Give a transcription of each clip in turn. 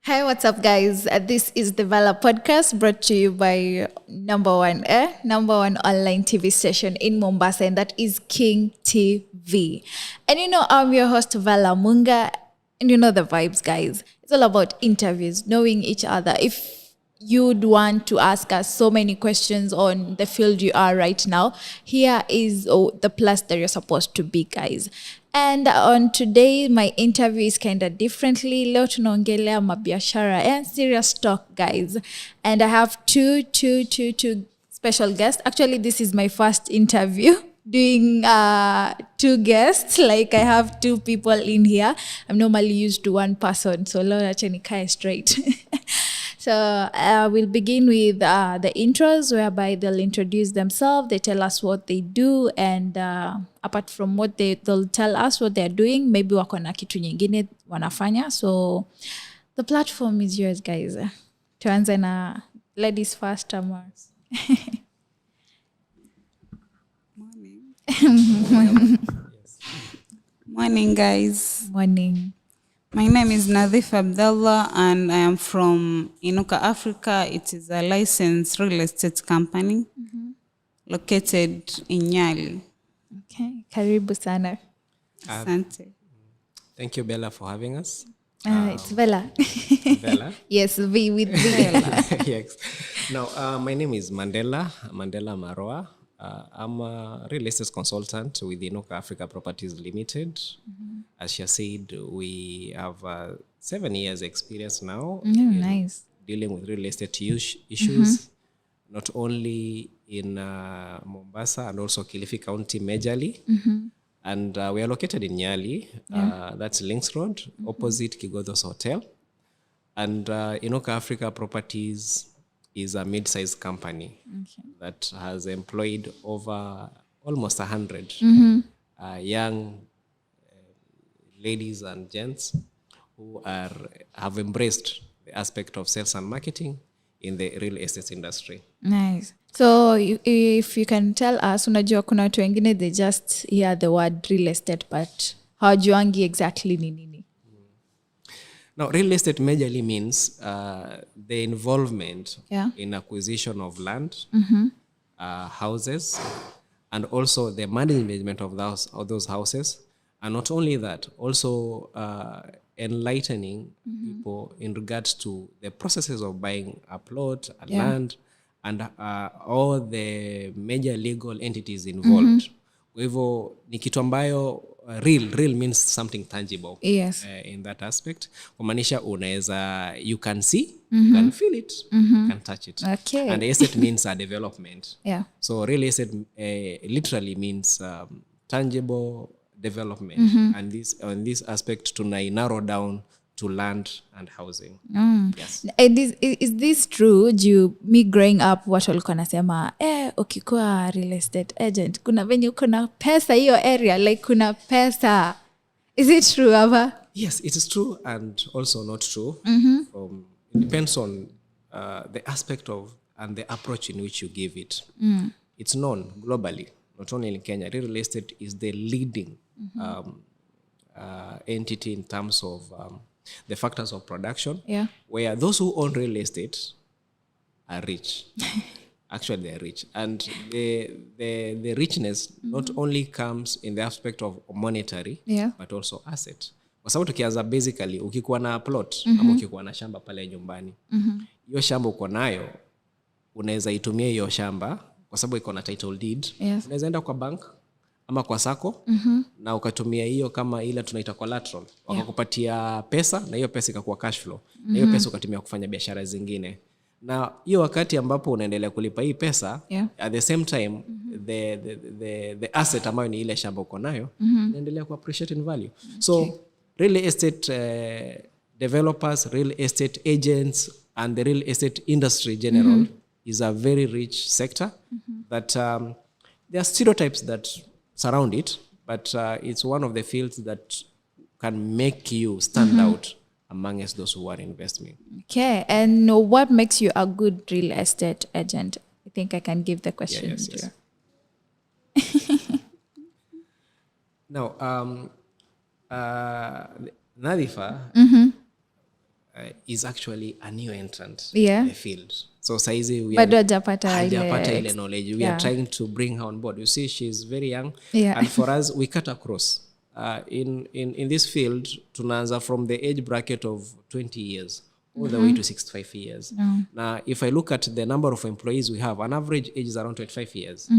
Hi, what's up, guys? This is the Vala podcast brought to you by number one online TV station in Mombasa, and that is King TV. And I'm your host, Vala Munga, and you know the vibes, guys. It's all about interviews, knowing each other. If you'd want to ask us so many questions on the field you are right now, here is the place that you're supposed to be, guys. And on today, my interview is kind of differently. Leo tunaongelea mabiashara and serious talk, guys. And I have two special guests. Actually, this is my first interview doing two guests. Like, I have two people in here. I'm normally used to one person, so leo acha nikae straight. So we'll begin with the intros, whereby they'll introduce themselves, they tell us what they do, and apart from what they'll tell us what they're doing, maybe wako na kitu nyingine wanafanya. So the platform is yours, guys. Tuanze na ladies first, Mars. Morning, guys. Morning. My name is Nadhif Abdallah and I am from Inuka, Africa. It is a licensed real estate company located in Nyali. Okay, karibu sana. Asante. Thank you, Bella, for having us. It's Bella. Bella? Yes, V with Bella. Yes. Now, my name is Mandela Maroa. I'm a real estate consultant with Inuka Africa Properties Limited. As she said, we have 7 years experience now Nice. dealing with real estate issues, not only in Mombasa and also Kilifi County majorly. And we are located in Nyali, that's Links Road, opposite Kigothos Hotel. And Inuka Africa Properties is a mid-sized company that has employed over almost 100 young ladies and gents who have embraced the aspect of sales and marketing in the real estate industry. Nice. So if you can tell us, unajua kuna watu wengine they just hear the word real estate but hawajuangi exactly ni nini. Now, real estate majorly means the involvement in acquisition of land, houses, and also the management of those houses. And not only that, also enlightening people in regards to the processes of buying a plot, a land, and all the major legal entities involved. Kwa hivyo ni kitu ambayo real means something tangible. Yes. In that aspect. Kumaanisha unaweza, you can see, you can feel it, you can touch it. Okay. And estate means a development. Yeah. So real estate literally means tangible development. And this aspect tunai narrow down to land and housing. Yes. Is this true? Me growing up, watu walikuwa nasema ukikuwa real estate agent kuna venye kuna pesa hiyo area, like kuna pesa. Is it true, Ava? Yes, it is true and also not true. It depends on the aspect of and the approach in which you give it. It's known globally, not only in Kenya. Real estate is the leading entity in terms of the factors of production, where those who own real estate are rich. Actually, they're rich. And the richness not only comes in the aspect of monetary, but also asset. Kwa sababu tukianza basically, ukikuwa na plot, ama ukikuwa na shamba pale nyumbani, hiyo shamba uko nayo, unaweza itumia hiyo shamba, kwa sababu iko na title deed, unaweza enda kwa bank, ama kwa sako, na ukatumia hiyo kama ile tunaita collateral. Wakakupatia pesa, na hiyo pesa ikakuwa cash flow. Na hiyo pesa ukatumia kufanya biashara zingine. Na hiyo wakati ambapo unaendelea kulipa hii pesa, at the same time, the asset ambayo ni ile shamba uko nayo, inaendelea ku appreciate in value. So, real estate developers, real estate agents, and the real estate industry general is a very rich sector that there are stereotypes that surround it, but it's one of the fields that can make you stand out amongst those who are investing. Okay, and what makes you a good real estate agent? I think I can give the question. Yes. Now, Nadhifa, is actually a new entrant in the field. So saizi we bado are hajapata ile knowledge. We are trying to bring her on board. You see, she's very young. Yeah. And for us, we cut across. In this field, tunaanza from the age bracket of 20 years all the way to 65 years. Now, if I look at the number of employees we have, an average age is around 25 years,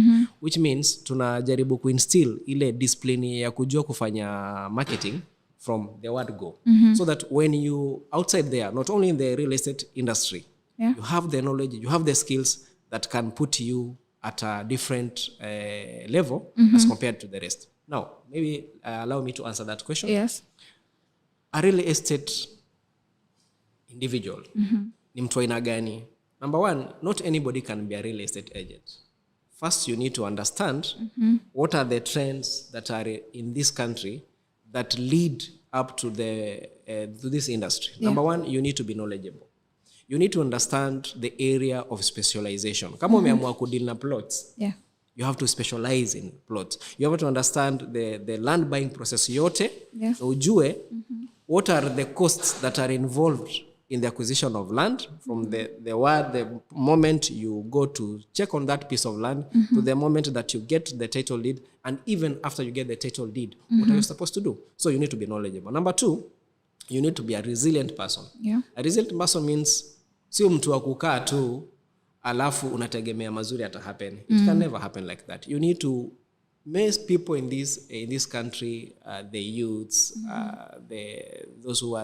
which means tunajaribu kuinstill ile discipline ya kujua kufanya marketing from the word go. So that when you outside there, not only in the real estate industry, you have the knowledge, you have the skills that can put you at a different level as compared to the rest. Now, maybe allow me to answer that question. Yes. A real estate individual, ni mtu aina gani? Number one, not anybody can be a real estate agent. First, you need to understand what are the trends that are in this country that lead up to to this industry. Number one, you need to be knowledgeable. You need to understand the area of specialization. Kama umeamua kudeal na plots, you have to specialize in plots. You have to understand the land buying process yote. Ujue what are the costs that are involved in the acquisition of land, from the moment you go to check on that piece of land to the moment that you get the title deed, and even after you get the title deed, what are you supposed to do? So you need to be knowledgeable. Number two, you need to be a resilient person. A resilient person means sio mtu wa kukaa tu alafu unategemea mazuri ata happen. It can never happen like that. You need to most people in this country, the youths, those who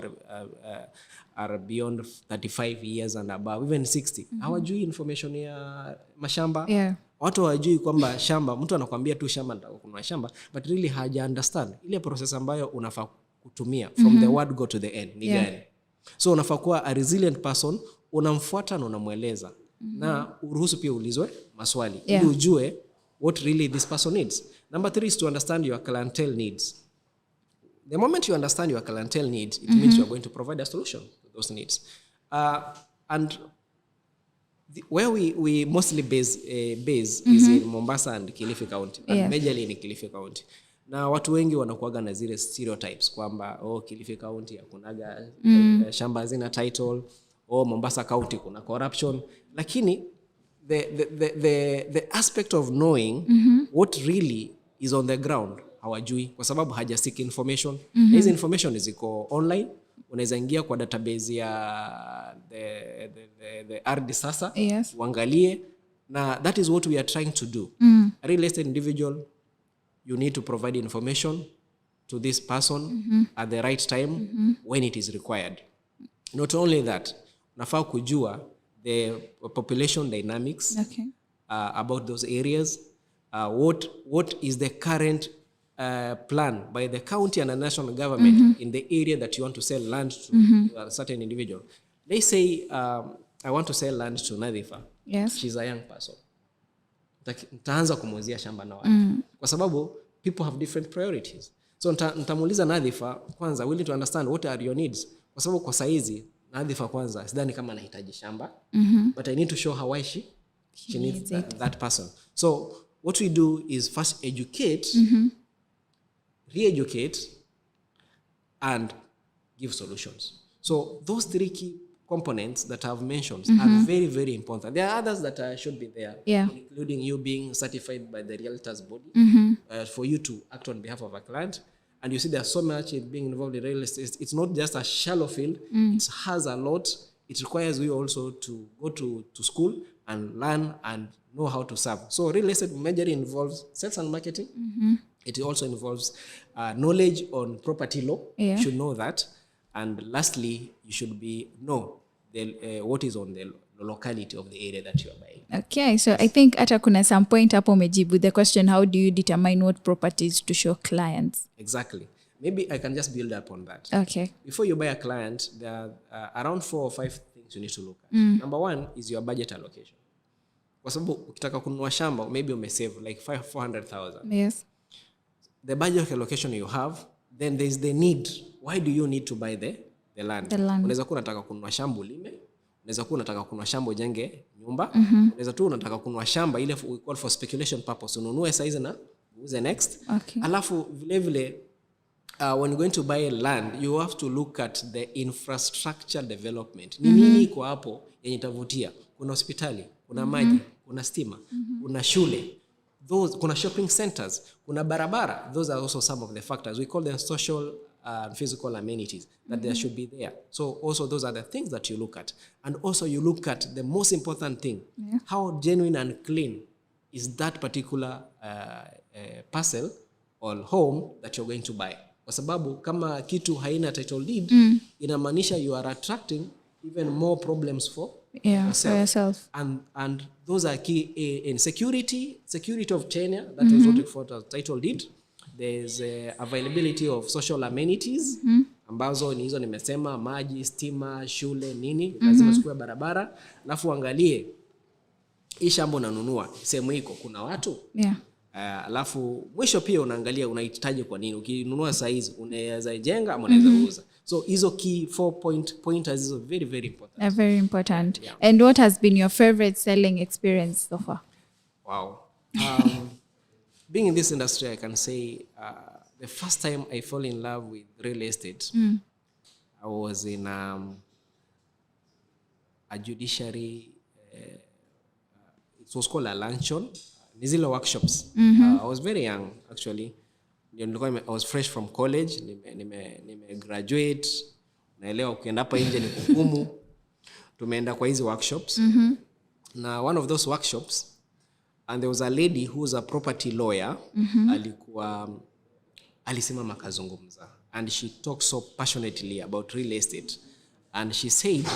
are beyond 35 years and above, even 60, hawajui information ya mashamba. Watu hawajui kwamba shamba, mtu anakuambia tu shamba nataka kununua shamba, but really haja understand ile process ambayo unafaa kutumia from the word go to the end ni gani. So unafaa kuwa a resilient person, unamfuata na unamueleza na uruhusu pia ulizwe maswali ili ujue what really this person needs. Number three is to understand your clientele needs. The moment you understand your clientele needs, it means you are going to provide a solution to those needs. And where we mostly base is in Mombasa and Kilifi County, and majorly in Kilifi County. Na watu wengi wanakuaga na zile stereotypes kwamba Kilifi County hakunaga shamba zina title, Mombasa County kuna corruption. Lakini the aspect of knowing what really is on the ground hawajui, kwa sababu haja seek information. Hizi information ziko online. Unaweza ingia kwa database ya the RD sasa, uangalie, na that is what we are trying to do. A real estate individual, you need to provide information to this person at the right time when it is required. Not only that, unafaa kujua the population dynamics about those areas. What is the current plan by the county and the national government in the area that you want to sell land to a certain individual. They say, I want to sell land to Nadhifa. She's a young person. Nitaanza kumuuzia shamba na watu. Kwa sababu people have different priorities. So nitamuuliza Nadhifa kwanza, we need to understand what are your needs. Kwa sababu kwa saizi Nadhifa kwanza sidhani kama anahitaji shamba, but I need to show her why she needs that person. So what we do is first educate, re-educate, and give solutions. So those three key components that I've mentioned are very, very important. There are others that should be there, including you being certified by the realtors body for you to act on behalf of a client. And you see there's so much in being involved in real estate. It's not just a shallow field. It has a lot. It requires you also to go to school and learn and know how to serve. So real estate majorly involves sales and marketing. It also involves knowledge on property law. You should know that. And lastly, you should know what is on the locality of the area that you are buying. Okay, so I think hata kuna some point hapo umejibu the question, how do you determine what properties to show clients? Exactly. Maybe I can just build up on that. Okay. Before you buy a client, there are around 4 or 5 things you need to look at. Number one is your budget allocation. Kwa sababu ukitaka kununua shamba, maybe umesave like 400,000. Yes. The budget allocation you have, then there is the need. Why do you need to buy the land? Unaweza kuwa unataka kununua shamba ulime, unaweza kuwa unataka kununua shamba ujenge nyumba, unaweza tu unataka kununua shamba ile we call for speculation purpose, ununue size na uuze next. Okay. Alafu vile vile when you're going to buy land, you have to look at the infrastructure development. Ni nini iko hapo yenye itavutia? Kuna hospitali, kuna maji, kuna stima, kuna shule, those, kuna shopping centers, kuna barabara. Those are also some of the factors. We call them social physical amenities that there should be there. So also those are the things that you look at. And also you look at the most important thing, how genuine and clean is that particular parcel or home that you're going to buy. Kwa sababu kama kitu haina title deed, inamaanisha you are attracting even more problems for yourself. And those are key in security of tenure, that is what we refer to as title deed. There's availability of social amenities, ambazo ni hizo nimesema, maji, stima, shule, nini, lazima sikue barabara. Alafu angalie hii shamba unanunua, sehemu iko kuna watu. Alafu mwisho pia unaangalia unahitaji kwa nini. Ukinunua size unaweza jenga ama unaweza uza. So hizo key 4 pointers are very, very important. Very important. Yeah. And what has been your favorite selling experience so far? Wow. Being in this industry, I can say the first time I fell in love with real estate, I was in a judiciary, it was called a luncheon, Nizila workshops. I was very young, actually. I was fresh from college, nime graduate, naelewa ukienda hapa nje ni kugumu. Tumeenda kwa hizi workshops. Na one of those workshops, and there was a lady who was a property lawyer, alisimama kazungumza, and she talked so passionately about real estate, and she said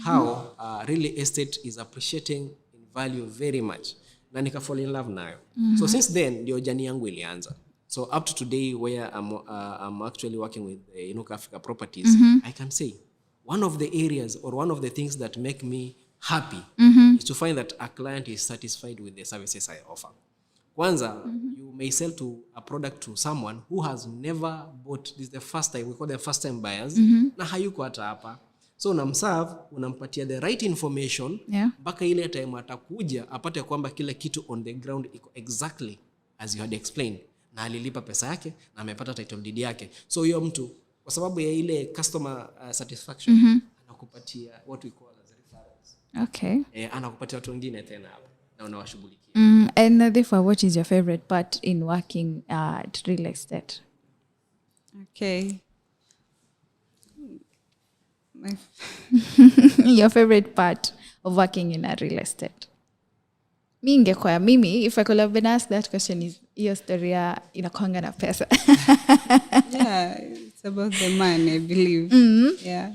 how real estate is appreciating in value very much, na nika fall in love nayo. So since then ndio jani yangu ilianza. So up to today, where I'm actually working with Inuka Africa Properties, I can say one of the areas or one of the things that make me happy is to find that a client is satisfied with the services I offer. Kwanza, you may sell to a product to someone who has never bought. This is the first time, we call them first time buyers, na hayuko hata hapa. So unamserve, unampatia the right information, mpaka ile time atakuja apate kwamba kile kitu on the ground iko exactly as you had explained, na alilipa pesa yake na amepata title deed yake. So huyo mtu kwa sababu ya ile customer satisfaction, anakupatia what we call as referrals. Okay. Anakupatia watu wengine tena hapo na unawashughulikia. And therefore, what is your favorite part in working at real estate? Okay. Your favorite part of working in a real estate? Mimi, if I could have been asked that question, is your story inakuanga na pesa? Yeah, it's about the money, I believe. Yeah.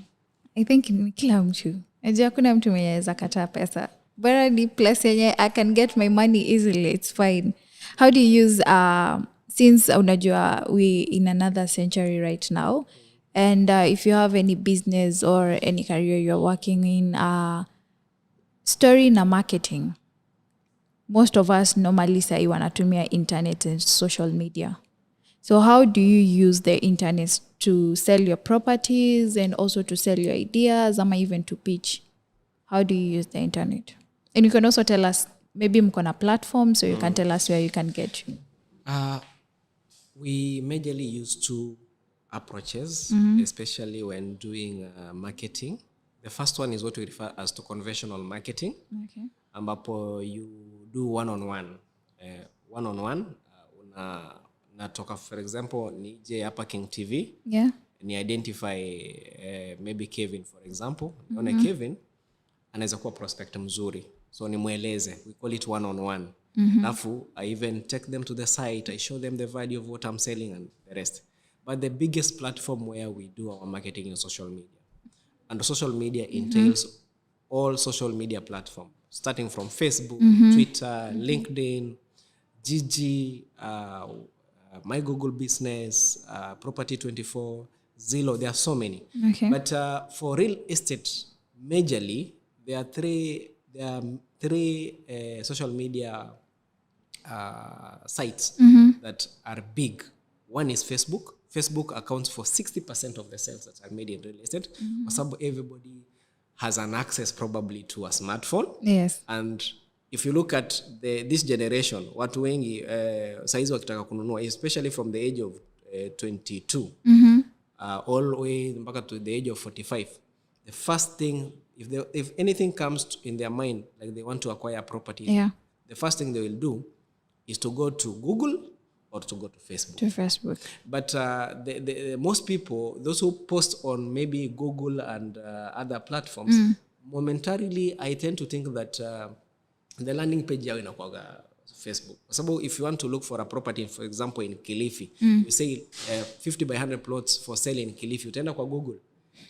I think ni kila mtu. Najua kuna mtu mwenye anaweza kataa pesa. Bora ni place yenye I can get my money easily, it's fine. How do you use, since unajua we in another century right now, and if you have any business or any career you're working in, story na marketing, most of us normally say wanatumia internet and social media. So how do you use the internet to sell your properties and also to sell your ideas, or even to pitch? How do you use the internet? And you can also tell us, maybe mko na platform, so you can tell us where you can get you. We majorly use two approaches, especially when doing marketing. The first one is what we refer as to conventional marketing. Okay. Ambapo you do one-on-one. Natoka, for example, nije hapa King TV. Yeah. Ni identify maybe Kevin, for example. Nione Kevin anaweza kuwa prospect mzuri. So nimweleze. We call it one-on-one. Alafu, I even take them to the site. I show them the value of what I'm selling and the rest. But the biggest platform where we do our marketing is social media. And social media entails all social media platforms, starting from Facebook, Twitter, LinkedIn, Gigi, My Google Business, Property24, Zillow. There are so many. Okay. But for real estate, majorly, there are three social media sites that are big. One is Facebook. Facebook accounts for 60% of the sales that are made in real estate. Kwa sababu everybody has an access probably to a smartphone. Yes. And if you look at this generation, watu wengi saizi wakitaka kununua, especially from the age of 22, all the way back to the age of 45, the first thing, if anything comes in their mind, like they want to acquire property, the first thing they will do is to go to Google or to go to Facebook. But the most people, those who post on maybe Google and other platforms, momentarily I tend to think that the landing page yao inakuwaga Facebook. So if you want to look for a property, for example, in Kilifi, you say 50 by 100 plots for sale in Kilifi, utaenda kwa Google.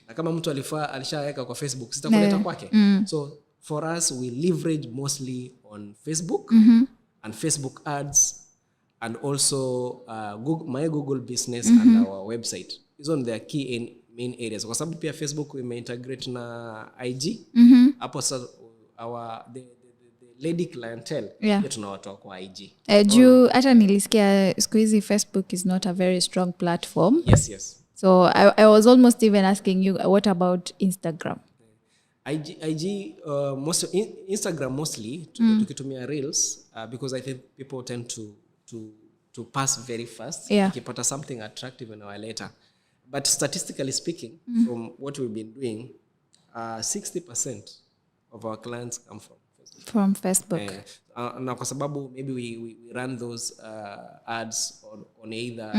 Na kama mtu alishaweka kwa Facebook, sitakuleta kwake. So for us, we leverage mostly on Facebook and Facebook ads, and also my Google business and our website. These are the key main areas. Kwa sababu pia Facebook we integrate na IG. Hapo the lady clientele tunawatoa kwa IG. Juu hata nilisikia siku hizi Facebook is not a very strong platform. Yes. So I was almost even asking you, what about Instagram? IG Instagram mostly tukitumia reels because I think people tend to pass very fast. Ukipata something attractive in our later. But statistically speaking, from what we've been doing, 60% of our clients come from Facebook. Na kwa sababu maybe we run those ads on either,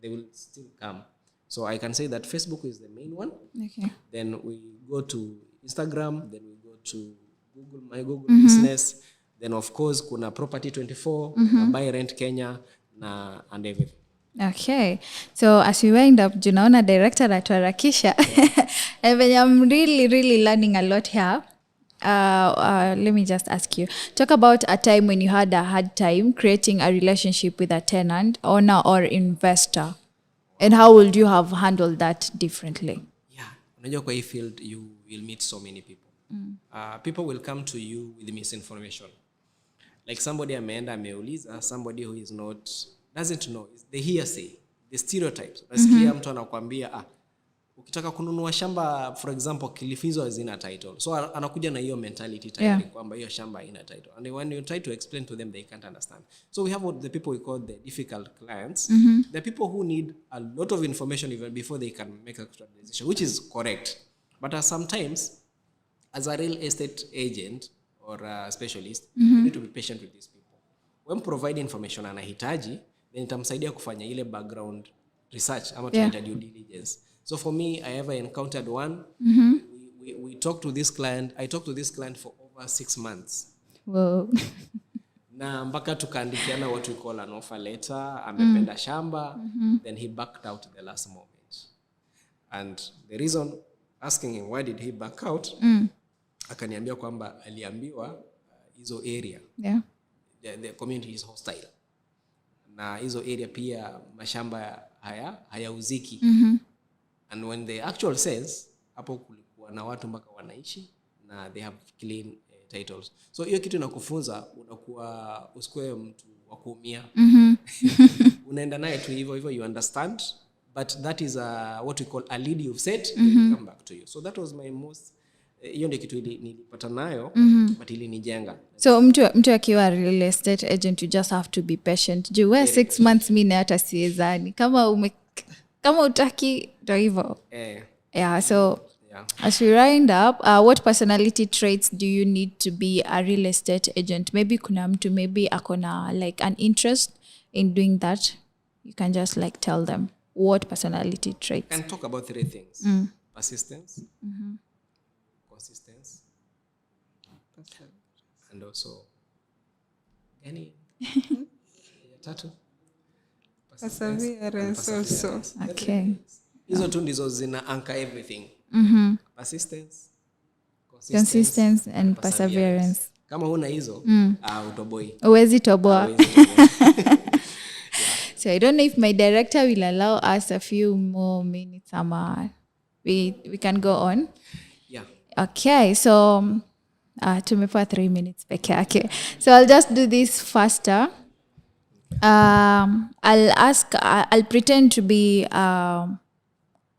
they will still come. So I can say that Facebook is the main one. Okay. Then we go to Instagram, then we go to Google, my Google business. Then of course kuna Property 24, Buy Rent Kenya, and everything. Okay. So as we wind up, Junaona director atuharakisha. And I'm really learning a lot here. Let me just ask you, talk about a time when you had a hard time creating a relationship with a tenant, owner or investor, and how would you have handled that differently? Unajua kwa hii field you will meet so many people. People will come to you with misinformation. Like somebody ameenda ameuliza, somebody who is not, doesn't know, the hearsay, the stereotypes. Nasikia mtu anakuambia ukitaka kununua shamba, for example, Kilifi hizo hazina title. So anakuja na hiyo mentality tayari kwamba hiyo shamba haina title. And when you try to explain to them, they can't understand. So we have the people we call the difficult clients. The people who need a lot of information even before they can make a decision, which is correct. But sometimes, as a real estate agent or a specialist, you need to be patient with these people. When provide information anahitaji, then itamsaidia kufanya ile background research ama tunaita due diligence. So for me, I ever encountered one. We talked to this client. I talked to this client for over 6 months. Whoa. Na mpaka tukaandikiana what we call an offer letter. Amependa shamba. Then he backed out the last moment. And the reason, asking him why did he back out, akaniambia kwamba aliambiwa hizo area. The community is hostile. Na hizo area pia mashamba hayauziki. And when the actual says, hapo kulikuwa na watu mpaka wanaishi na they have clean titles. So hiyo kitu inakufunza unakuwa usikue mtu wa kuumia. Unaenda naye tu hivyo you understand, but that is what we call a lead you've set, come back to you. So that was my most hiyo ndio kitu nilipata nayo, but ilinijenga. So mtu akiwa real estate agent, you just have to be patient. Juu 6 months mimi hata siezani. Kama utaki ndo hivyo. So as we wind up, what personality traits do you need to be a real estate agent? Maybe kuna mtu maybe akona like an interest in doing that. You can just like tell them what personality traits. I can talk about 3 things. Persistence, consistency, and also perseverance also. Okay. Hizo tu ndizo zina anchor everything. Persistence, consistency and perseverance. Kama huna hizo, utoboi. Uwezi toboa. So I don't know if my director will allow us a few more minutes. We can go on. Yeah. Okay, so tumepewa 3 minutes peke yake. So I'll just do this faster. I'll pretend to be a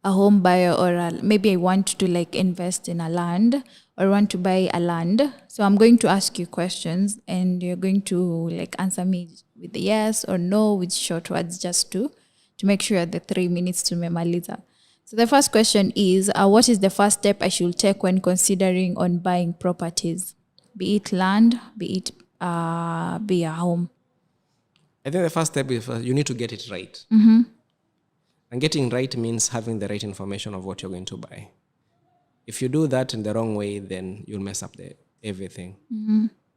home buyer, or maybe I want to like invest in a land or want to buy a land. So I'm going to ask you questions and you're going to like answer me with yes or no with short words, just to to make sure the 3 minutes tumemaliza. So the first question is, what is the first step I should take when considering on buying properties? Be it land, be it be a home. I think the first step is you need to get it right. And getting right means having the right information of what you're going to buy. If you do that in the wrong way, then you'll mess up everything.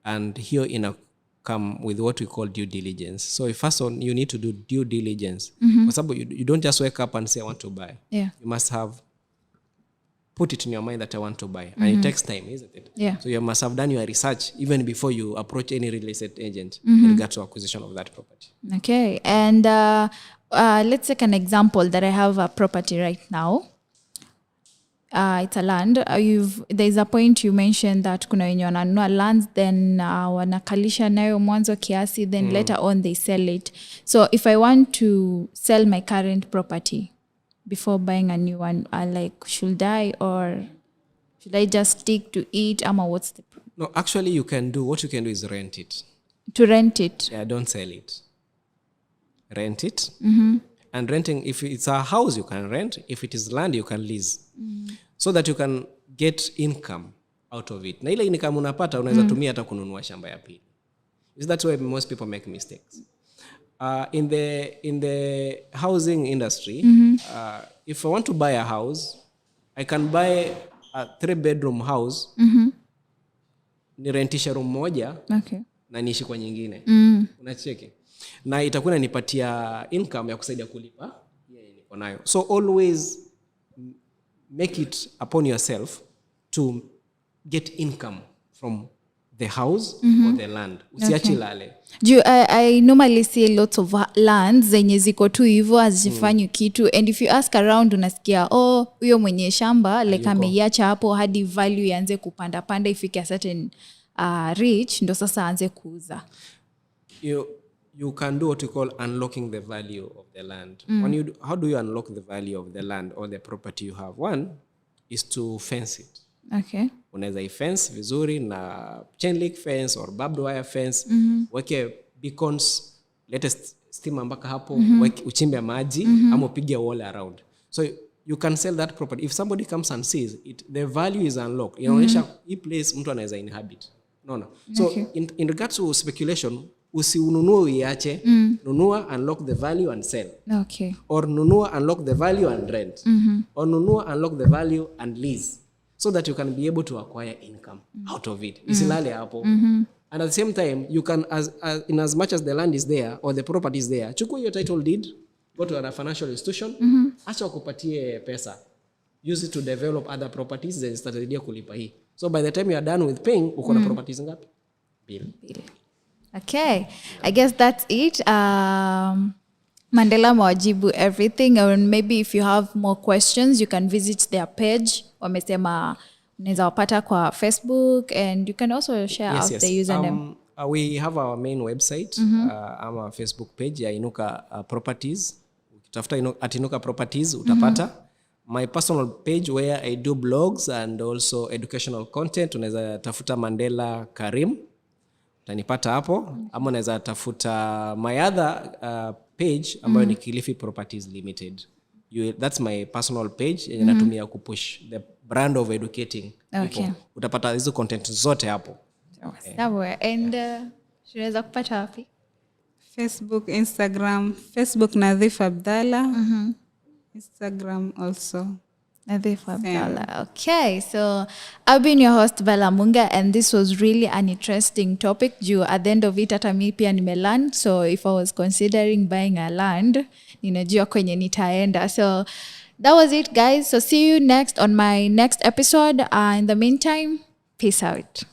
And here come with what we call due diligence. So first on, you need to do due diligence. For example, you don't just wake up and say, I want to buy. Yeah. You must have put it in your mind that I want to buy. And it takes time, isn't it? Yeah. So you must have done your research even before you approach any real estate agent in regard to acquisition of that property. Okay. And let's take an example that I have a property right now. It's a land. There's a point you mentioned that kuna wenye wananunua lands, then wanakalisha nayo mwanzo kiasi, then later on they sell it. So if I want to sell my current property before buying a new one, should I, or should I just stick to it? What's the problem? No, actually what you can do is rent it. To rent it? Yeah, don't sell it. Rent it. And renting, if it's a house, you can rent. If it is land, you can lease. So that you can get income out of it. Na ile income unapata, unaweza tumia hata kununua shamba ya pili. That's why most people make mistakes. In the housing industry, if I want to buy a house, I can buy a 3-bedroom house, nirentisha room moja, okay, na niishi kwa nyingine. Unacheki. Na itakuwa inanipatia income ya kusaidia kulipa niko nayo. So always make it upon yourself to get income from the house or the land. Usiachi lale. I normally see lots of lands zenye ziko tu hivyo hazifanyi kitu, and if you ask around unasikia huyo mwenye shamba like ameiacha hapo hadi value ianze kupanda panda ifike a certain reach ndo sasa aanze kuuza. You can do what we call unlocking the value of the land. How do you unlock the value of the land or the property you have? One is to fence it. Okay. Unaweza fence vizuri na chain link fence or barbed wire fence. Weke beacons, latest stima mpaka hapo, uchimbe maji, ama upige wall around. So you can sell that property. If somebody comes and sees it, the value is unlocked. Inaonyesha hii place mtu anaweza inhabit. No. So in regards to speculation, usiununue uiache, nunua, unlock the value and sell. Okay. Or nunua, unlock the value and rent. Or nunua, unlock the value and lease. So that you can be able to acquire income out of it. Isilale hapo. And at the same time, you can, in as much as the land is there or the property is there, chukua your title deed, go to a financial institution, acha wakupatie pesa. Use it to develop other properties, then start kulipa hii. So by the time you are done with paying, uko na properties ngapi? Bill. Okay, I guess that's it. Mandela mawajibu everything, or maybe if you have more questions you can visit their page. Wamesema unaweza wapata kwa Facebook, and you can also share out the username. We have our main website, our Facebook page ya Inuka Properties. Ukitafuta at Inuka Properties utapata. My personal page where I do blogs and also educational content, unaweza tafuta Mandela Karim, utanipata hapo. Ama unaweza tafuta my other page ambayo ni Kilifi Properties Limited. That's my personal page, natumia kupush the brand of educating people. Utapata hizo content zote hapo. Sawa. And tunaweza kupata wapi? Facebook, Instagram. Facebook Nadhif Abdalla. Instagram also. Nadhif Abdalla. Okay, so I've been your host Bella Munga, and this was really an interesting topic. At the end of it, hata mi pia nimelearn. So if I was considering buying a land, ninajua kwenye nitaenda. So that was it, guys. So see you next on my next episode. In the meantime, peace out.